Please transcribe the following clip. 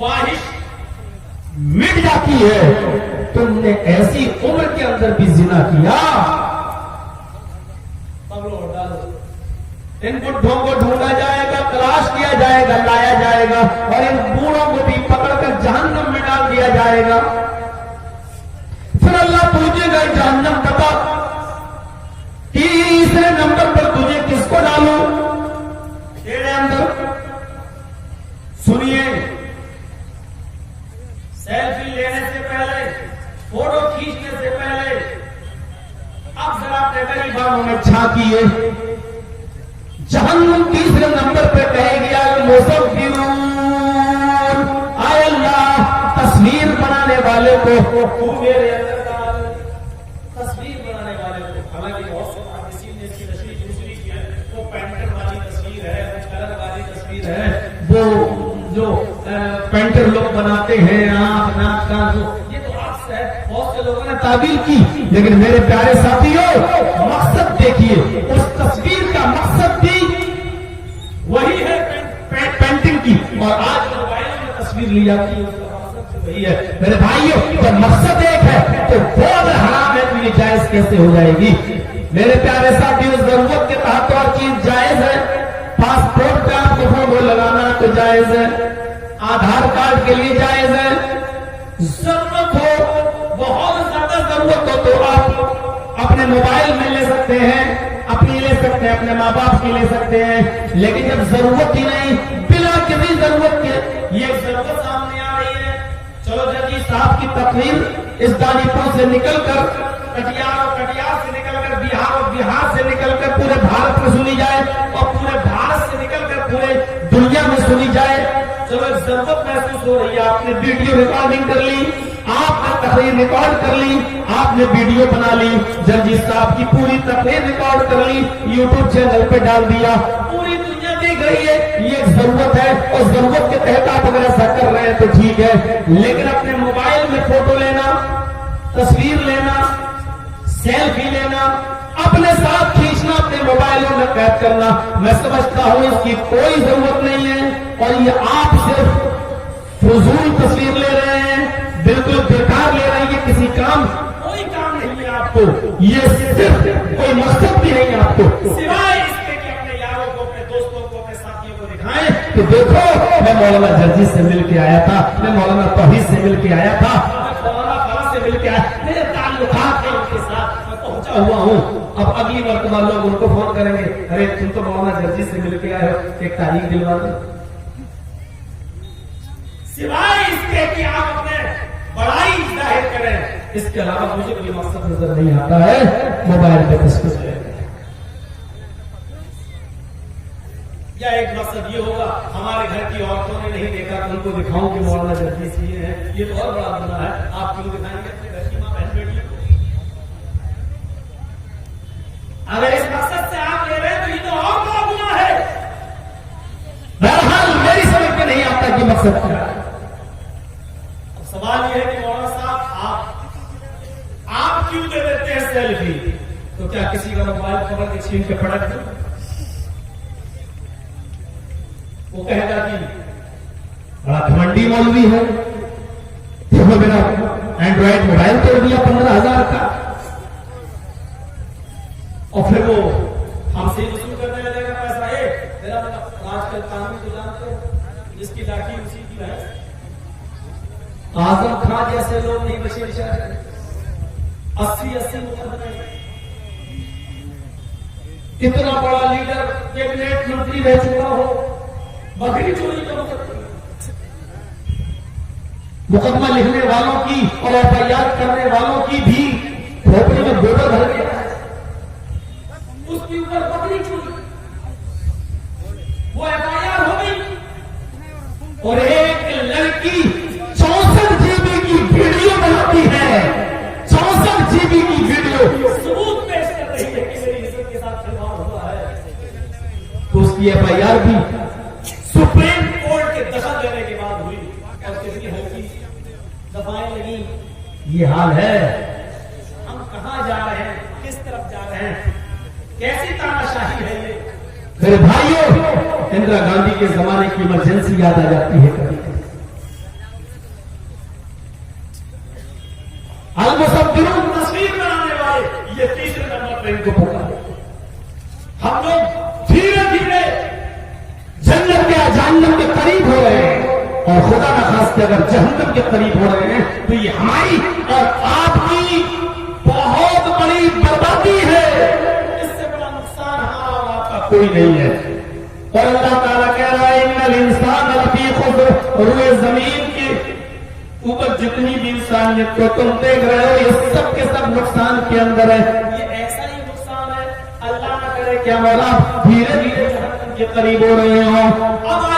ख्वाहिश मिट जाती है। तुमने ऐसी उम्र के अंदर भी जिना किया। इन बुढ़ों को ढूंढा जाएगा, तलाश किया जाएगा, लाया जाएगा और इन बूढ़ों को भी पकड़कर जहन्नम में डाल दिया जाएगा। फिर अल्लाह पूछेगा जहन्नम बता, तीसरे नंबर पर तुझे किसको डालूं तेरे अंदर? सुनिए, सेल्फी लेने से पहले, फोटो खींचने से पहले अब जरा अपने गरीबानों में झांकिए। जहन्नम तीसरे नंबर पे कहेगी मुसव्विरून, आय अल्लाह तस्वीर बनाने वाले को तू मेरे अंदर डाल। तस्वीर बनाने वाले को, हालांकि बहुत से किसी ने इसकी तस्वीर दूसरी की है, वो पेंटर वाली तस्वीर है, वो कलर वाली तस्वीर है, वो जो पेंटर लोग बनाते हैं आंख नाक कान, ये तो अक्स है। बहुत से लोगों ने ताबीर की, लेकिन मेरे प्यारे साथियों मकसद देखिए, उस तस्वीर का मकसद भी वही है पेंटिंग की, और आज मोबाइल में तस्वीर ली जाती है उसका मकसद वही है। मेरे भाइयों जब मकसद एक है तो वो अगर हराम है तो ये जायज कैसे हो जाएगी? मेरे प्यारे साथियों जरूरत के तहत और चीज जायज है। पासपोर्ट पे आपको फोटो लगाना तो जायज है, आधार कार्ड के लिए जायज है। जरूरत हो, बहुत ज्यादा जरूरत हो तो आप अपने मोबाइल में ले सकते हैं, अपनी ले सकते हैं, अपने माँ बाप की ले सकते हैं। लेकिन जब जरूरत ही नहीं, बिना किसी जरूरत के ये जरूरत सामने आ रही है, चलो जजी साहब की तकरीर इस दानीपुर से निकलकर कटिहार और कटिहार से निकलकर बिहार और बिहार से निकलकर पूरे भारत में सुनी जाए और पूरे भारत से निकलकर पूरे दुनिया में सुनी जाए। चलो एक जरूरत महसूस हो रही है, आपने वीडियो रिकॉर्डिंग कर ली, आपने तकरीर रिकॉर्ड कर ली, आपने वीडियो बना ली, जजी साहब की पूरी तकरीर रिकॉर्ड कर ली, यूट्यूब चैनल पे डाल दिया, पूरी दुनिया देख रही है। ये एक जरूरत है और जरूरत के तहत आप अगर ऐसा कर रहे हैं तो ठीक है। लेकिन अपने मोबाइल में फोटो लेना, तस्वीर लेना, सेल्फी लेना, अपने साथ खींचना, अपने मोबाइलों में कैद करना, मैं समझता हूं इसकी कोई जरूरत नहीं है। और ये आप सिर्फ फजूल तस्वीर ले रहे हैं, बिल्कुल बेकार ले रहे हैं, ये किसी काम कोई काम नहीं है आपको, ये सिर्फ कोई मकसद भी नहीं है आपको, सिवाय इसके कि अपने यारों को, अपने दोस्तों को, अपने साथियों को दिखाएं कि देखो मैं मौलाना जर्जी से मिल के आया था, मैं मौलाना तौहीद से मिल के आया था, मैं मौलाना फला से मिल के आया, मेरे ताल्लुकात हैं उनके साथ, मैं पहुंचा हुआ हूं। अब अगली मरतबा लोग उनको फोन करेंगे, अरे तुम तो मौलाना जर्जी से मिल के आए हो, एक तारीख दिलवा दो। सिवाय इसके कि आप अपने बड़ाई जाहिर करें, इसके अलावा मुझे कोई मकसद नजर नहीं आता है मोबाइल पे तस्वीर लेने। या एक मकसद ये होगा हमारे घर की औरतों ने नहीं देखा तो उनको दिखाऊं कि मौलाना जर्जी से ये है, ये तो और बड़ा गुनाह है। आप क्यों दिखाएंगे अपने घर की मां बहन बेटी को? अगर इस मकसद से आप ले रहे हैं तो ये तो और बड़ा गुनाह है। बहरहाल मेरी समझ में नहीं आता कि मकसद क्या है। सवाल यह है कि मौलाना साहब आप क्यों दे देते हैं सेल्फी? तो क्या किसी का मोबाइल पकड़ के छीन के पटक दो? वो कहेगा कि बड़ा घमंडी मौलवी है, देखो मेरा एंड्रॉइड मोबाइल तोड़ दिया 15,000 का, और फिर वो हमसे वसूल करने लगेगा पैसा। मेरा आजकल कानून को जानते हो, जिसकी लाठी उसी की है। आजम खान जैसे लोग नहीं बचे बेचारे, 80 मुकदमे। इतना बड़ा लीडर, कैबिनेट मंत्री रह चुका हो, बकरी चोरी का मुकदमा लिखने वालों की और एफआईआर करने वालों की भी खोपड़ी में गोबर भर गया है, उसके ऊपर बकरी चोरी, वो एफआईआर हो गई। और एक लड़की 64 जीबी की वीडियो बनाती है, 64 जीबी की वीडियो सबूत पेश कर रही है कि मेरी इज्जत के साथ खिलवाड़ हुआ है, तो उसकी एफआईआर भी सुप्रीम कोर्ट के दखल देने के बाद हुई और कितनी हल्की दफाएं लगी। ये हाल है। हम कहां जा रहे हैं, किस तरफ जा रहे हैं, कैसी तानाशाही है ये? मेरे भाइयों, इंदिरा गांधी के जमाने की इमरजेंसी याद आ जाती है कभी कभी। जहन्नम के करीब हो रहे हैं, और खुदा न खास्ते अगर जहन्नम के करीब हो रहे हैं तो ये हमारी और आपकी बहुत बड़ी बर्बादी है। इससे बड़ा नुकसान हमारा और आपका कोई नहीं है। और अल्लाह ताला कह रहा है इन्नल इंसान लफी खुस्र, रुए जमीन के ऊपर जितनी भी इंसानियत को तुम देख रहे हो ये सब के सब नुकसान के अंदर है। ये ऐसा ही नुकसान है, अल्लाह न करे क्या मौला धीरे धीरे जहन्नम के करीब हो रहे हो। अब